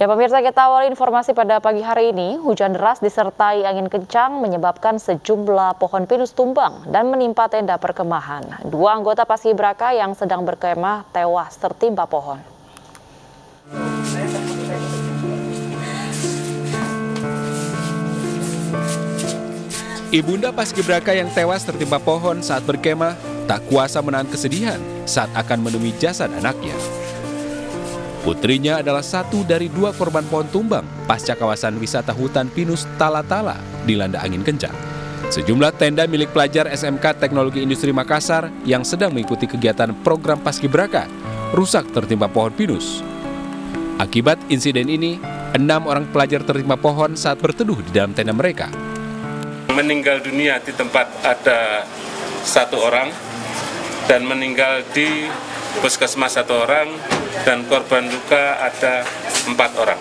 Ya pemirsa, kita awali informasi pada pagi hari ini. Hujan deras disertai angin kencang menyebabkan sejumlah pohon pinus tumbang dan menimpa tenda perkemahan. Dua anggota Paskibraka yang sedang berkemah tewas tertimpa pohon. Ibunda Paskibraka yang tewas tertimpa pohon saat berkemah tak kuasa menahan kesedihan saat akan menemui jasad anaknya. Putrinya adalah satu dari dua korban pohon tumbang pasca kawasan wisata hutan pinus Tala-Tala dilanda angin kencang. Sejumlah tenda milik pelajar SMK Teknologi Industri Makassar yang sedang mengikuti kegiatan program Paskibraka rusak tertimpa pohon pinus. Akibat insiden ini, 6 orang pelajar tertimpa pohon saat berteduh di dalam tenda mereka. Meninggal dunia di tempat ada 1 orang dan meninggal di puskesmas 1 orang dan korban luka ada 4 orang.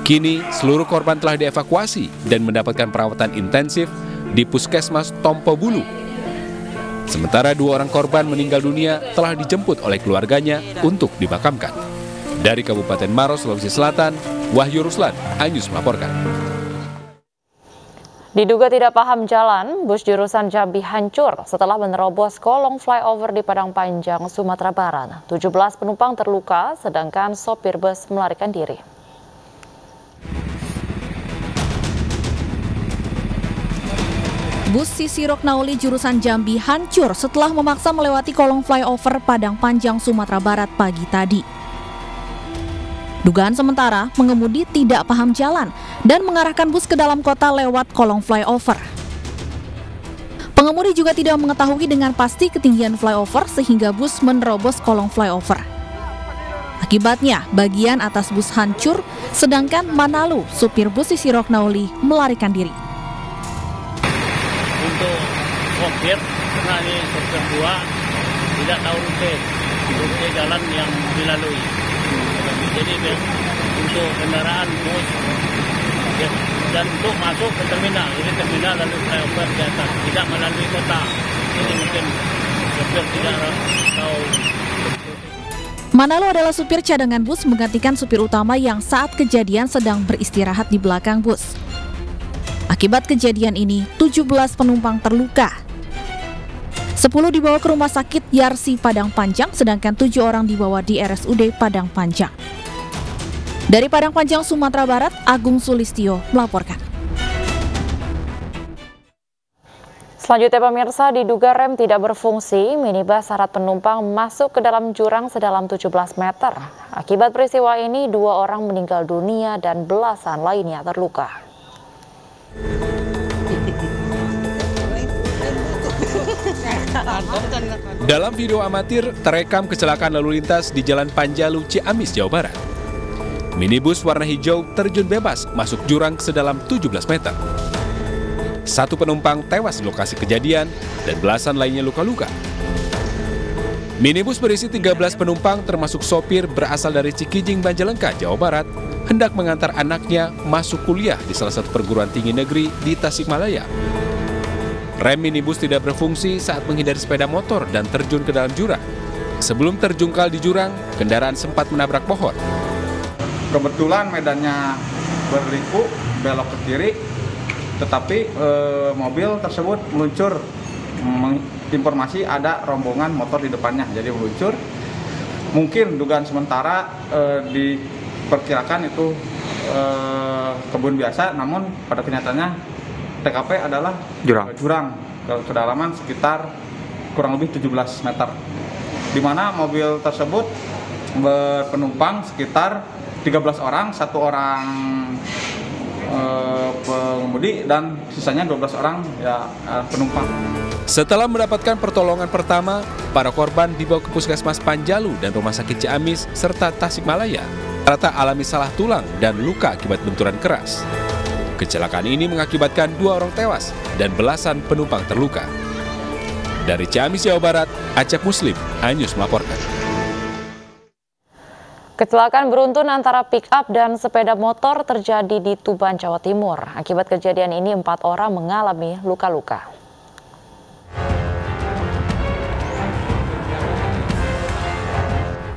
Kini seluruh korban telah dievakuasi dan mendapatkan perawatan intensif di Puskesmas Tompo Bulu. Sementara 2 orang korban meninggal dunia telah dijemput oleh keluarganya untuk dimakamkan. Dari Kabupaten Maros, Sulawesi Selatan, Wahyu Ruslan, Anyus melaporkan. Diduga tidak paham jalan, bus jurusan Jambi hancur setelah menerobos kolong flyover di Padang Panjang, Sumatera Barat. 17 penumpang terluka, sedangkan sopir bus melarikan diri. Bus Sisi Roknauli jurusan Jambi hancur setelah memaksa melewati kolong flyover Padang Panjang, Sumatera Barat pagi tadi. Dugaan sementara, pengemudi tidak paham jalan dan mengarahkan bus ke dalam kota lewat kolong flyover. Pengemudi juga tidak mengetahui dengan pasti ketinggian flyover sehingga bus menerobos kolong flyover. Akibatnya, bagian atas bus hancur, sedangkan Manalu, supir bus Sisi Roknauli, melarikan diri. Untuk sopir, karena ini sopir 2, tidak tahu rute jalan yang dilalui. Jadi untuk kendaraan bus dan untuk masuk ke terminal, ini terminal lalu flyover di atas, tidak melalui kota. Ini mungkin supir tidak tahu. Manalu adalah supir cadangan bus menggantikan supir utama yang saat kejadian sedang beristirahat di belakang bus. Akibat kejadian ini, 17 penumpang terluka. 10 dibawa ke Rumah Sakit Yarsi Padang Panjang, sedangkan 7 orang dibawa di RSUD Padang Panjang. Dari Padang Panjang, Sumatera Barat, Agung Sulistyo melaporkan. Selanjutnya pemirsa, diduga rem tidak berfungsi, minibus syarat penumpang masuk ke dalam jurang sedalam 17 meter. Akibat peristiwa ini, 2 orang meninggal dunia dan belasan lainnya terluka. Dalam video amatir terekam kecelakaan lalu lintas di Jalan Panjalu, Ciamis, Jawa Barat. Minibus warna hijau terjun bebas masuk jurang sedalam 17 meter. 1 penumpang tewas di lokasi kejadian dan belasan lainnya luka-luka. Minibus berisi 13 penumpang termasuk sopir berasal dari Cikijing, Majalengka, Jawa Barat, hendak mengantar anaknya masuk kuliah di salah satu perguruan tinggi negeri di Tasikmalaya. Rem minibus tidak berfungsi saat menghindari sepeda motor dan terjun ke dalam jurang. Sebelum terjungkal di jurang, kendaraan sempat menabrak pohon. Kebetulan medannya berliku, belok ke kiri, tetapi mobil tersebut meluncur. Informasi ada rombongan motor di depannya, jadi meluncur. Mungkin dugaan sementara diperkirakan itu kebun biasa, namun pada kenyataannya TKP adalah jurang kedalaman sekitar kurang lebih 17 meter, di mana mobil tersebut berpenumpang sekitar 13 orang, 1 orang pengemudi dan sisanya 12 orang penumpang. Setelah mendapatkan pertolongan pertama, para korban dibawa ke Puskesmas Panjalu dan Rumah Sakit Ciamis serta Tasikmalaya. Rata alami salah tulang dan luka akibat benturan keras. Kecelakaan ini mengakibatkan 2 orang tewas dan belasan penumpang terluka. Dari Ciamis, Jawa Barat, Acep Muslim, Anyus melaporkan. Kecelakaan beruntun antara pick-up dan sepeda motor terjadi di Tuban, Jawa Timur. Akibat kejadian ini 4 orang mengalami luka-luka.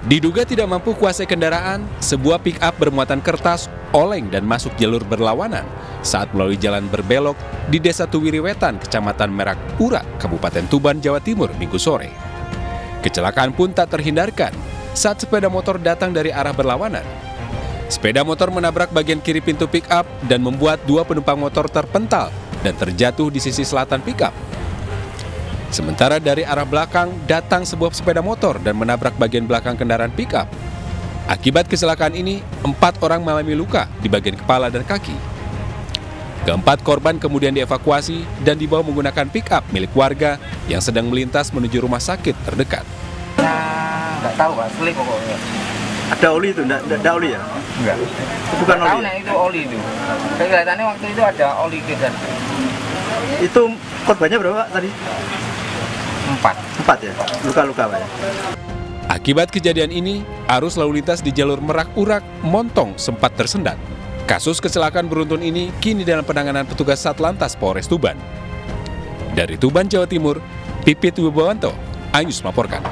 Diduga tidak mampu kuasai kendaraan, sebuah pick-up bermuatan kertas oleng dan masuk jalur berlawanan saat melalui jalan berbelok di Desa Tuwiriwetan, Kecamatan Merak Urak, Kabupaten Tuban, Jawa Timur, Minggu sore. Kecelakaan pun tak terhindarkan saat sepeda motor datang dari arah berlawanan. Sepeda motor menabrak bagian kiri pintu pick-up dan membuat dua penumpang motor terpental dan terjatuh di sisi selatan pick-up. Sementara dari arah belakang datang sebuah sepeda motor dan menabrak bagian belakang kendaraan pick-up. Akibat kecelakaan ini, 4 orang mengalami luka di bagian kepala dan kaki. Keempat korban kemudian dievakuasi dan dibawa menggunakan pick-up milik warga yang sedang melintas menuju rumah sakit terdekat. Nggak tahu Pak, selip pokoknya. Ada oli itu? Nggak ada oli ya? Enggak. Itu bukan oli? Tahu itu oli itu. Kelihatannya waktu itu ada oli kita. Itu korbannya berapa Pak, tadi? 4 ya? Luka-luka Pak ya? Akibat kejadian ini, arus lalu lintas di jalur Merak Urak Montong sempat tersendat. Kasus kecelakaan beruntun ini kini dalam penanganan petugas Satlantas Polres Tuban. Dari Tuban, Jawa Timur, Pipit Wibawanto, iNews melaporkan.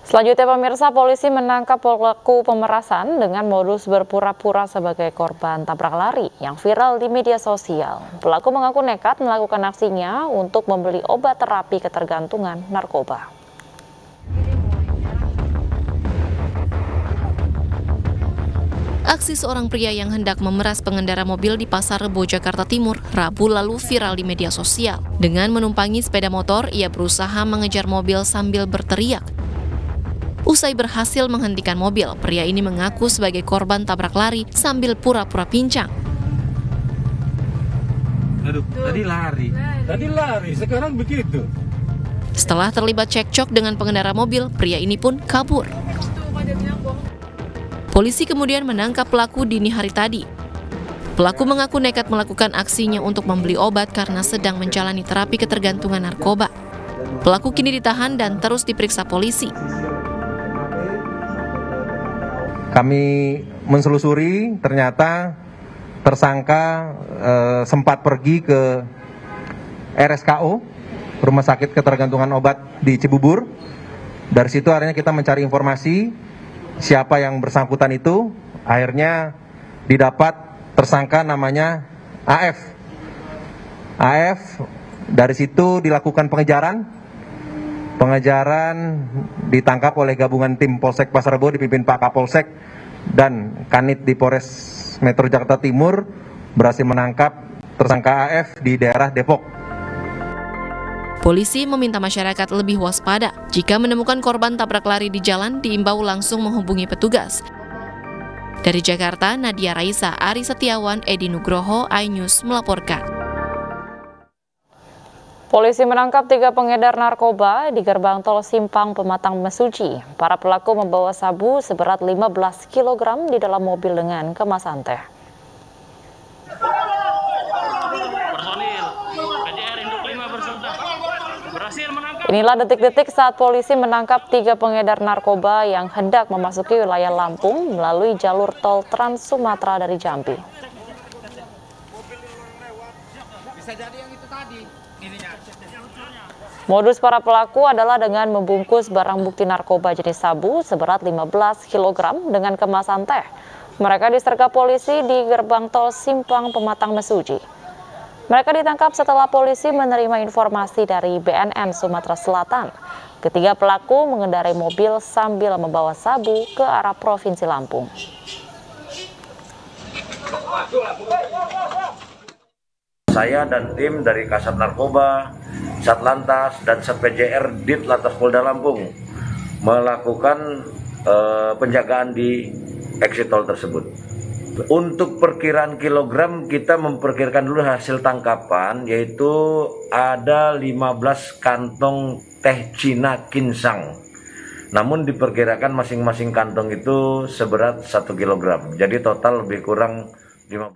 Selanjutnya pemirsa, polisi menangkap pelaku pemerasan dengan modus berpura-pura sebagai korban tabrak lari yang viral di media sosial. Pelaku mengaku nekat melakukan aksinya untuk membeli obat terapi ketergantungan narkoba. Aksi seorang pria yang hendak memeras pengendara mobil di Pasar Rebo, Jakarta Timur, Rabu lalu viral di media sosial. Dengan menumpangi sepeda motor, ia berusaha mengejar mobil sambil berteriak. Usai berhasil menghentikan mobil, pria ini mengaku sebagai korban tabrak lari sambil pura-pura pincang. Aduh, tadi lari, sekarang begitu. Setelah terlibat cekcok dengan pengendara mobil, pria ini pun kabur. Polisi kemudian menangkap pelaku dini hari tadi. Pelaku mengaku nekat melakukan aksinya untuk membeli obat karena sedang menjalani terapi ketergantungan narkoba. Pelaku kini ditahan dan terus diperiksa polisi. Kami menselusuri, ternyata tersangka sempat pergi ke RSKO, Rumah Sakit Ketergantungan Obat di Cibubur. Dari situ akhirnya kita mencari informasi siapa yang bersangkutan itu. Akhirnya didapat tersangka namanya AF. Dari situ dilakukan pengejaran ditangkap oleh gabungan tim Polsek Pasar Rebo dipimpin Pak Kapolsek dan Kanit di Polres Metro Jakarta Timur berhasil menangkap tersangka AF di daerah Depok. Polisi meminta masyarakat lebih waspada. Jika menemukan korban tabrak lari di jalan, diimbau langsung menghubungi petugas. Dari Jakarta, Nadia Raisa, Ari Setiawan, Edi Nugroho, iNews melaporkan. Polisi menangkap 3 pengedar narkoba di gerbang tol Simpang Pematang Mesuji. Para pelaku membawa sabu seberat 15 kg di dalam mobil dengan kemasan teh. Inilah detik-detik saat polisi menangkap 3 pengedar narkoba yang hendak memasuki wilayah Lampung melalui jalur tol Trans Sumatera dari Jambi. Modus para pelaku adalah dengan membungkus barang bukti narkoba jenis sabu seberat 15 kg dengan kemasan teh. Mereka disergap polisi di gerbang tol Simpang Pematang Mesuji. Mereka ditangkap setelah polisi menerima informasi dari BNN Sumatera Selatan. Ketiga pelaku mengendarai mobil sambil membawa sabu ke arah Provinsi Lampung. Saya dan tim dari Kasat Narkoba, Satlantas, dan Satpjr Ditlantas Polda Lampung melakukan penjagaan di exit tol tersebut. Untuk perkiraan kilogram, kita memperkirakan dulu hasil tangkapan, yaitu ada 15 kantong teh Cina Kinsang. Namun diperkirakan masing-masing kantong itu seberat 1 kg. Jadi total lebih kurang 15.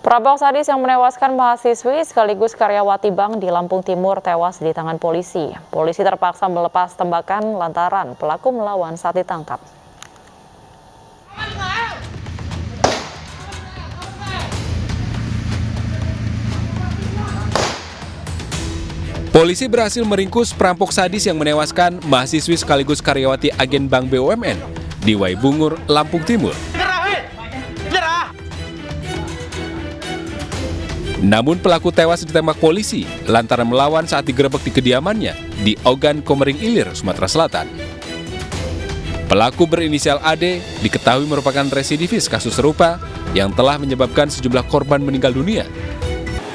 Perampok sadis yang menewaskan mahasiswi sekaligus karyawati bank di Lampung Timur tewas di tangan polisi. Polisi terpaksa melepas tembakan lantaran pelaku melawan saat ditangkap. Polisi berhasil meringkus perampok sadis yang menewaskan mahasiswi sekaligus karyawati agen Bank BUMN di Waibungur, Lampung Timur. Namun pelaku tewas ditembak polisi lantaran melawan saat digerebek di kediamannya di Ogan Komering Ilir, Sumatera Selatan. Pelaku berinisial AD diketahui merupakan residivis kasus serupa yang telah menyebabkan sejumlah korban meninggal dunia.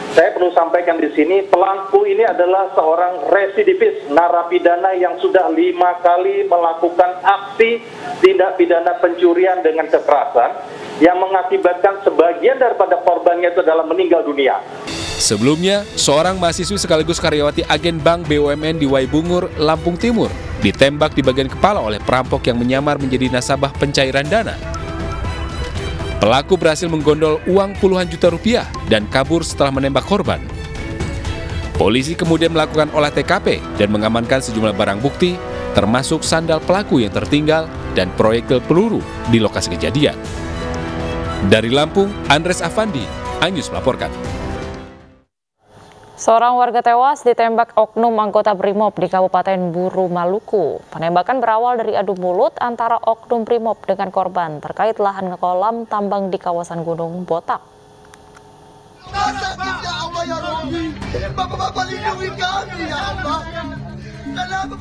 Saya perlu sampaikan di sini, pelaku ini adalah seorang residivis narapidana yang sudah 5 kali melakukan aksi tindak pidana pencurian dengan kekerasan yang mengakibatkan sebagian daripada korbannya itu adalah meninggal dunia. Sebelumnya, seorang mahasiswi sekaligus karyawati agen Bank BUMN di Waibungur, Lampung Timur, ditembak di bagian kepala oleh perampok yang menyamar menjadi nasabah pencairan dana. Pelaku berhasil menggondol uang puluhan juta rupiah dan kabur setelah menembak korban. Polisi kemudian melakukan olah TKP dan mengamankan sejumlah barang bukti, termasuk sandal pelaku yang tertinggal dan proyektil peluru di lokasi kejadian. Dari Lampung, Andres Afandi, iNews melaporkan. Seorang warga tewas ditembak oknum anggota BRIMOB di Kabupaten Buru, Maluku. Penembakan berawal dari adu mulut antara oknum BRIMOB dengan korban terkait lahan kolam tambang di kawasan Gunung Botak.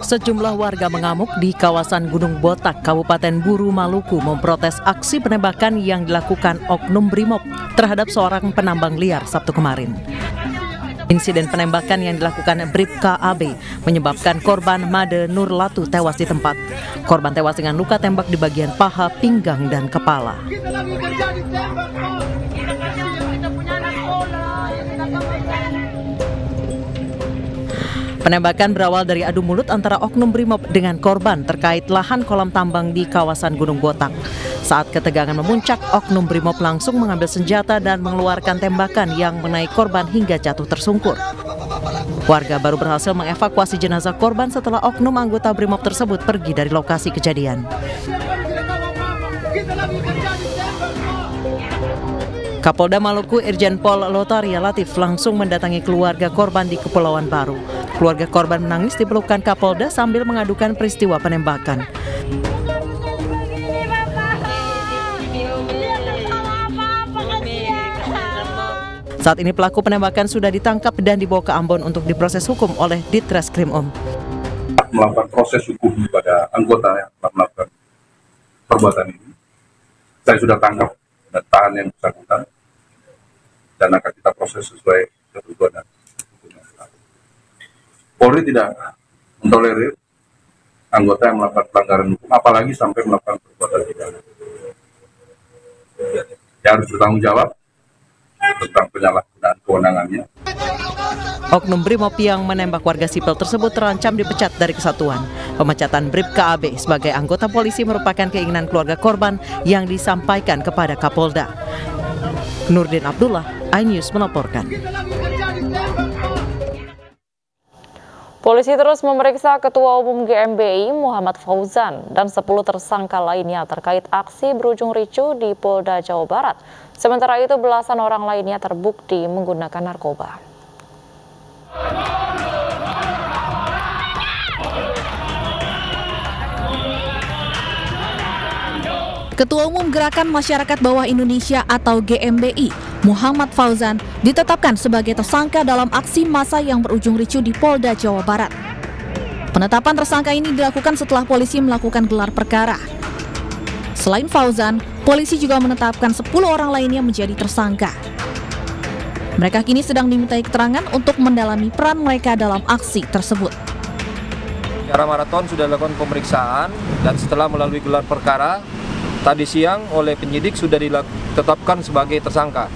Sejumlah warga mengamuk di kawasan Gunung Botak, Kabupaten Buru, Maluku memprotes aksi penembakan yang dilakukan oknum BRIMOB terhadap seorang penambang liar Sabtu kemarin. Insiden penembakan yang dilakukan Bribka AB menyebabkan korban Made Nur Latu tewas di tempat. Korban tewas dengan luka tembak di bagian paha, pinggang, dan kepala. Penembakan berawal dari adu mulut antara oknum BRIMOB dengan korban terkait lahan kolam tambang di kawasan Gunung Botak. Saat ketegangan memuncak, oknum BRIMOB langsung mengambil senjata dan mengeluarkan tembakan yang mengenai korban hingga jatuh tersungkur. Warga baru berhasil mengevakuasi jenazah korban setelah oknum anggota BRIMOB tersebut pergi dari lokasi kejadian. Kapolda Maluku Irjen Pol Lotaria Latif langsung mendatangi keluarga korban di Kepulauan Baru. Keluarga korban menangis di pelukan Kapolda sambil mengadukan peristiwa penembakan. Saat ini pelaku penembakan sudah ditangkap dan dibawa ke Ambon untuk diproses hukum oleh Ditreskrimum. Melakukan proses hukum kepada anggota yang telah melakukan perbuatan ini. Saya sudah tangkap dan tahan yang bersangkutan dan akan kita proses sesuai ketentuan dan hukum yang berlaku. Polri tidak mentolerir anggota yang melakukan pelanggaran hukum, apalagi sampai melakukan perbuatan pidana. Dia harus bertanggung jawab tentang penyalahgunaan kewenangannya. Oknum BRIMOB yang menembak warga sipil tersebut terancam dipecat dari kesatuan. Pemecatan Bribka AB sebagai anggota polisi merupakan keinginan keluarga korban yang disampaikan kepada Kapolda. Nurdin Abdullah, iNews melaporkan. Polisi terus memeriksa Ketua Umum GMBI Muhammad Fauzan dan 10 tersangka lainnya terkait aksi berujung ricu di Polda Jawa Barat. Sementara itu belasan orang lainnya terbukti menggunakan narkoba. Ketua Umum Gerakan Masyarakat Bawah Indonesia atau GMBI, Muhammad Fauzan, ditetapkan sebagai tersangka dalam aksi massa yang berujung ricu di Polda Jawa Barat. Penetapan tersangka ini dilakukan setelah polisi melakukan gelar perkara. Selain Fauzan, polisi juga menetapkan 10 orang lainnya menjadi tersangka. Mereka kini sedang dimintai keterangan untuk mendalami peran mereka dalam aksi tersebut. Secara maraton sudah dilakukan pemeriksaan dan setelah melalui gelar perkara, tadi siang oleh penyidik sudah ditetapkan sebagai tersangka.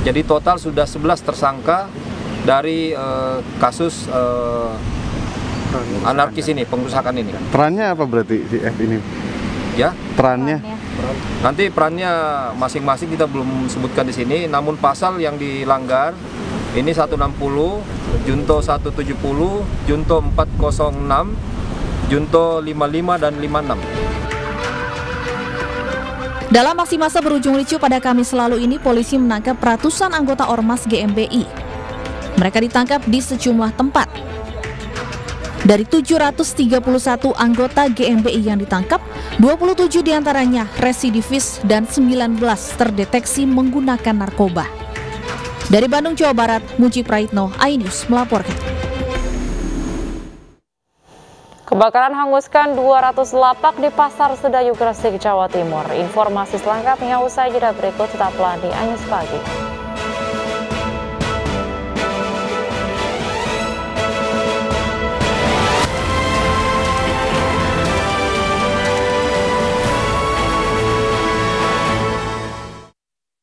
Jadi total sudah 11 tersangka dari kasus anarkis ini, pengrusakan ini. Perannya apa berarti si F ini? Ya, perannya. Nanti perannya masing-masing kita belum sebutkan di sini, namun pasal yang dilanggar ini 160, Junto 170, Junto 406, Junto 55 dan 56. Dalam aksi massa berujung ricu pada Kamis lalu ini, polisi menangkap ratusan anggota Ormas GMBI. Mereka ditangkap di sejumlah tempat. Dari 731 anggota GMBI yang ditangkap, 27 diantaranya residivis dan 19 terdeteksi menggunakan narkoba. Dari Bandung, Jawa Barat, Muji Praitno, iNews melaporkan. Kebakaran hanguskan 200 lapak di Pasar Sedayu, Gresik, Jawa Timur. Informasi selengkapnya usai jeda berikut, tetaplah di iNews Pagi.